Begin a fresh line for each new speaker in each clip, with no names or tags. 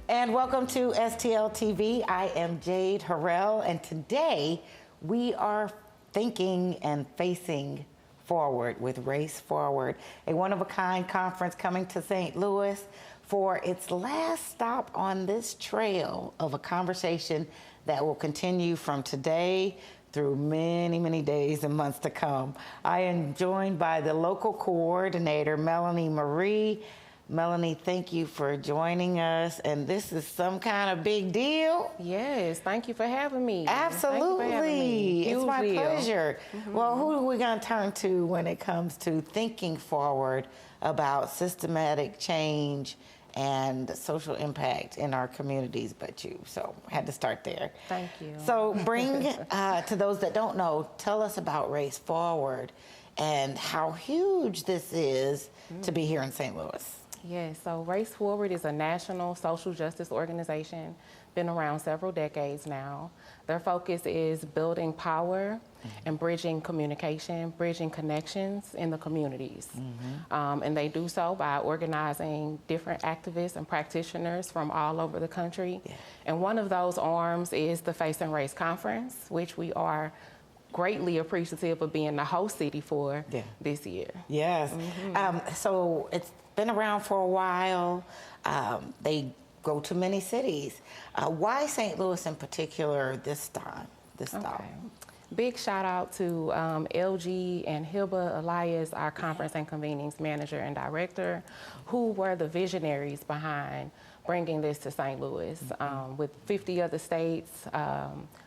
And welcome to STL TV. I am Jade Harrell, and today we are thinking and facing forward with Race Forward, a one-of-a-kind conference coming to St. Louis for its last stop on this trail of a conversation that will continue from today through many, many days and months to come. I am joined by the local coordinator, Melanie Marie. Melanie, thank you for joining us, and this is some kind of big deal.
Yes, thank you for having me.
Absolutely, it's my pleasure. Well, who are we going to turn to when it comes to thinking forward about systematic change and social impact in our communities but you? So I had to start there.
Thank you.
So bring, to those that don't know, tell us about Race Forward and how huge this is to be here in St. Louis.
Yes, so Race Forward is a national social justice organization, been around several decades now. Their focus is building power and bridging communication, bridging connections in the communities. And they do so by organizing different activists and practitioners from all over the country. And one of those arms is the Face and Race Conference, which we are greatly appreciative of being the host city for this year.
Yes. So it's been around for a while. They go to many cities. Why St. Louis in particular this time?
Big shout out to LG and Hilba Elias, our conference and convenings manager and director, who were the visionaries behind bringing this to St. Louis. With 50 other states,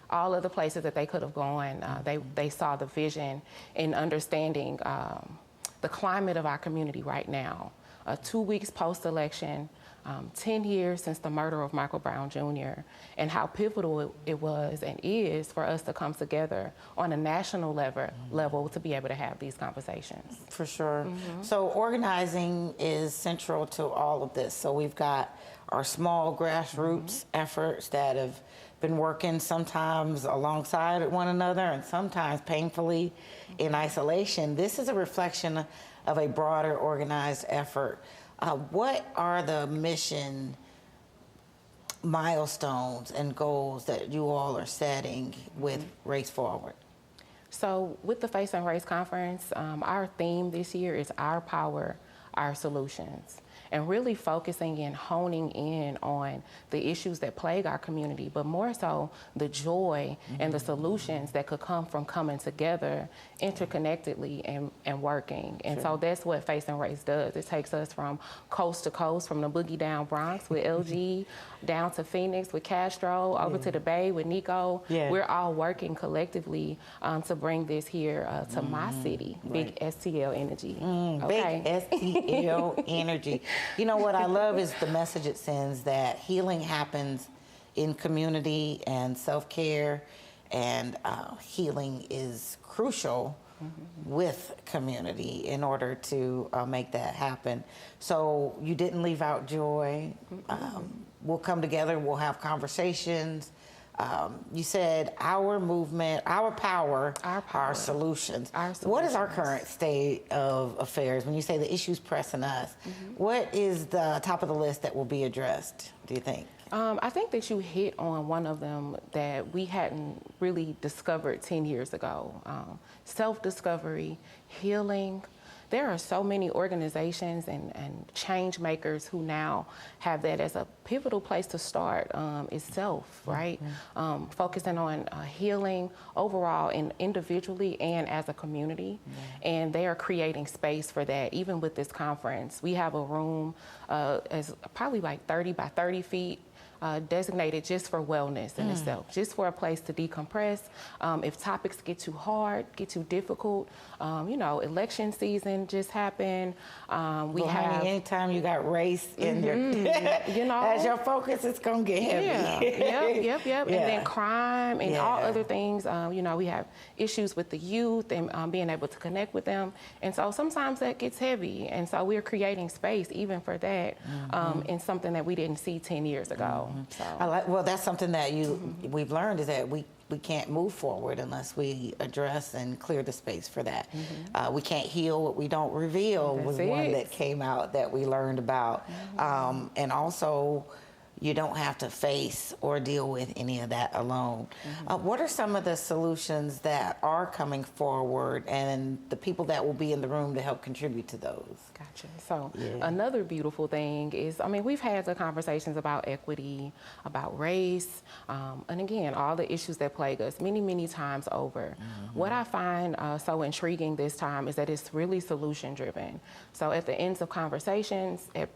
all of the places that they could have gone, they saw the vision in understanding the climate of our community right now. 2 weeks post-election, 10 years since the murder of Michael Brown Jr., and how pivotal it was and is for us to come together on a national level to be able to have these conversations.
For sure. So organizing is central to all of this. So we've got our small grassroots efforts that have been working sometimes alongside one another and sometimes painfully in isolation. This is a reflection of a broader organized effort. What are the mission milestones and goals that you all are setting with Race Forward?
So with the Face and Race Conference, our theme this year is Our Power, Our Solutions, and really focusing and honing in on the issues that plague our community, but more so the joy and the solutions that could come from coming together interconnectedly and working. And so that's what Face and Race does. It takes us from coast to coast, from the boogie down Bronx with LG, down to Phoenix with Castro, over to the Bay with Nico. We're all working collectively to bring this here to my city, big STL energy.
Big STL energy. You know, what I love is the message it sends that healing happens in community and self-care, and healing is crucial with community in order to make that happen. So you didn't leave out joy. We'll come together, we'll have conversations. You said our movement, our power, our solutions. What is our current state of affairs? When you say the issues pressing us, what is the top of the list that will be addressed, do you think?
I think that you hit on one of them that we hadn't really discovered 10 years ago. Self-discovery, healing. There are so many organizations and change makers who now have that as a pivotal place to start itself, right? Focusing on healing overall and individually and as a community. And they are creating space for that. Even with this conference, we have a room as probably like 30 by 30 feet designated just for wellness in itself, just for a place to decompress. If topics get too hard, get too difficult, you know, election season just happened.
Anytime you got race in your, you know, as your focus, it's gonna get heavy.
Yep. And then crime and all other things. You know, we have issues with the youth and being able to connect with them. And so sometimes that gets heavy. And so we're creating space even for that in something that we didn't see 10 years ago. So.
Well, that's something that we've learned is that we can't move forward unless we address and clear the space for that. We can't heal what we don't reveal was one that came out that we learned about. And also you don't have to face or deal with any of that alone. What are some of the solutions that are coming forward and the people that will be in the room to help contribute to those?
Gotcha. So another beautiful thing is, I mean, we've had the conversations about equity, about race, and again, all the issues that plague us many, many times over. What I find so intriguing this time is that it's really solution driven. So at the ends of conversations, at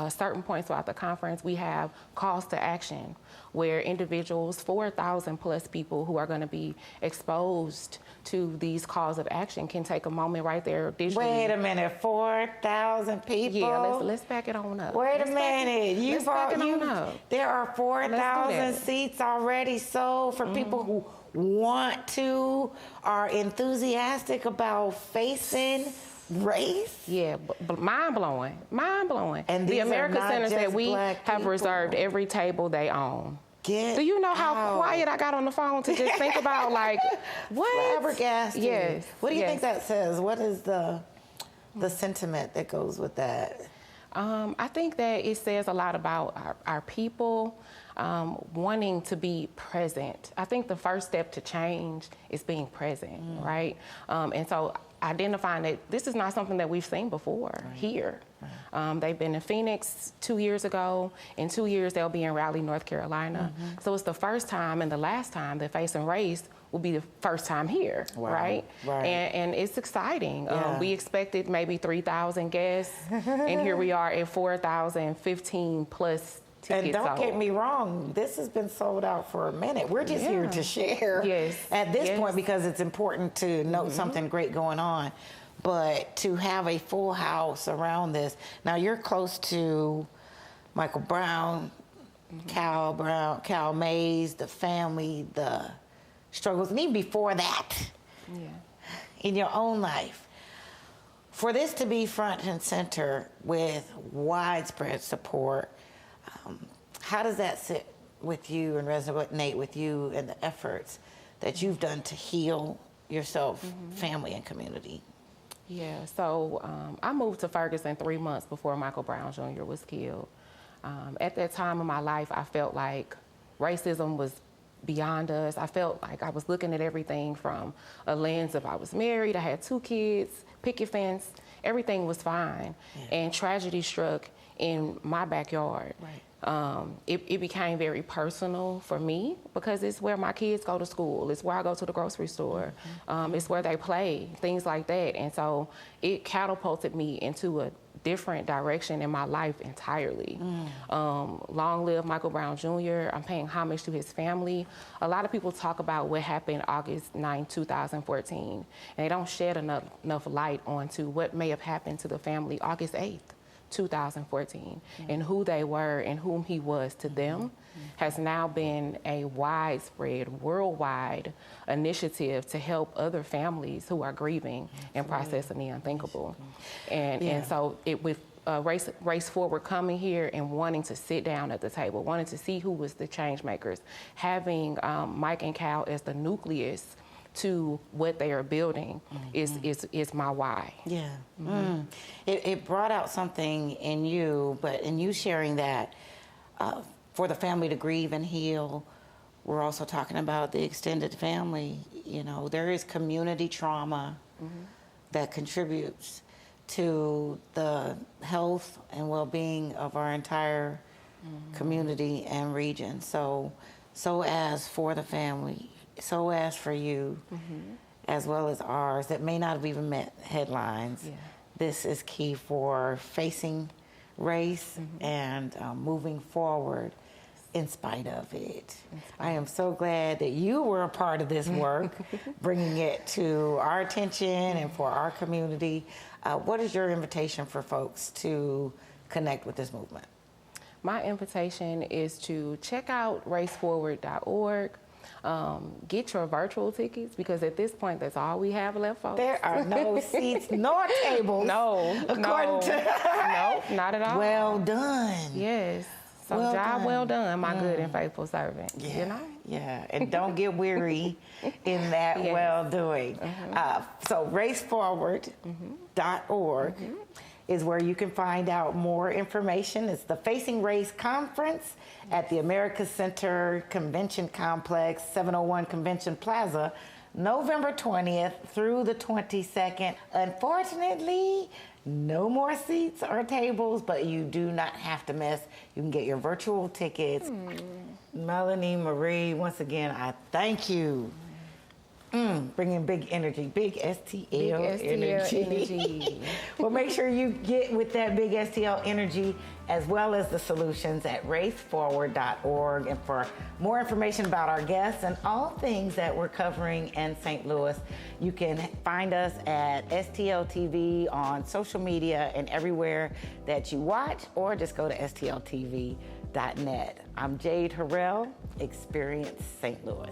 certain points throughout the conference, we have calls to action where individuals, 4,000 plus people who are going to be exposed to these calls of action can take a moment right there digitally.
Wait a minute, 4,000 people?
Yeah, let's back it on up.
Wait a minute. There are 4,000
Let's
seats already sold for people who want to, are enthusiastic about facing race.
Yeah, mind blowing.
And
the
these are
America
not
Centers that
just
we
black
have
people.
reserved every table they own.
Get
Do you know how
out.
quiet I got on the phone to just think about, like, what?
Flabbergasted.
Yes.
What do you think
yes.
that says? What is the sentiment that goes with that?
I think that it says a lot about our people wanting to be present. I think the first step to change is being present, right? And so identifying that this is not something that we've seen before here. They've been in Phoenix 2 years ago. In 2 years, they'll be in Raleigh, North Carolina. So it's the first time and the last time that Facing Race will be the first time here, right? And it's exciting.
Yeah.
We expected maybe 3,000 guests, and here we are at 4,015 plus tickets.
And don't
sold.
get me wrong, this has been sold out for a minute. We're just here to share at this point because it's important to note something great going on. But to have a full house around this, now you're close to Michael Brown, Cal Mays, the family, the struggles, and even before that, in your own life. For this to be front and center with widespread support, how does that sit with you and resonate with you and the efforts that you've done to heal yourself, family, and community?
Yeah, so I moved to Ferguson 3 months before Michael Brown Jr. was killed. At that time in my life, I felt like racism was beyond us. I felt like I was looking at everything from a lens of I was married, I had 2 kids, picket fence, everything was fine. And tragedy struck in my backyard. It became very personal for me because it's where my kids go to school. It's where I go to the grocery store. It's where they play, things like that. And so it catapulted me into a different direction in my life entirely. Long live Michael Brown Jr. I'm paying homage to his family. A lot of people talk about what happened August 9, 2014, and they don't shed enough light onto what may have happened to the family August 8th. 2014, and who they were and whom he was to them has now been a widespread, worldwide initiative to help other families who are grieving and processing the unthinkable. And so with Race Forward coming here and wanting to sit down at the table, wanting to see who was the change makers, having Mike and Cal as the nucleus to what they are building is my why.
It brought out something in you, but in you sharing that, for the family to grieve and heal, we're also talking about the extended family. You know, there is community trauma that contributes to the health and well-being of our entire community and region. So as for the family, so as for you, as well as ours, that may not have even met headlines. This is key for facing race and moving forward in spite of it. I am so glad that you were a part of this work, bringing it to our attention and for our community. What is your invitation for folks to connect with this movement?
My invitation is to check out raceforward.org. Get your virtual tickets because at this point that's all we have left, folks.
There are no seats nor tables.
No, not at all.
Well done.
Yes. So well done, my good and faithful servant. You know?
Yeah, and don't get weary in that well doing. So raceforward.org is where you can find out more information. It's the Facing Race Conference at the America Center Convention Complex, 701 Convention Plaza, November 20th through the 22nd. Unfortunately, no more seats or tables, but you do not have to miss. You can get your virtual tickets. Melanie Marie, once again, I thank you. Bringing big energy, big STL energy. Well, make sure you get with that big STL energy as well as the solutions at raceforward.org. And for more information about our guests and all things that we're covering in St. Louis, you can find us at STL TV on social media and everywhere that you watch, or just go to stltv.net. I'm Jade Harrell, Experience St. Louis.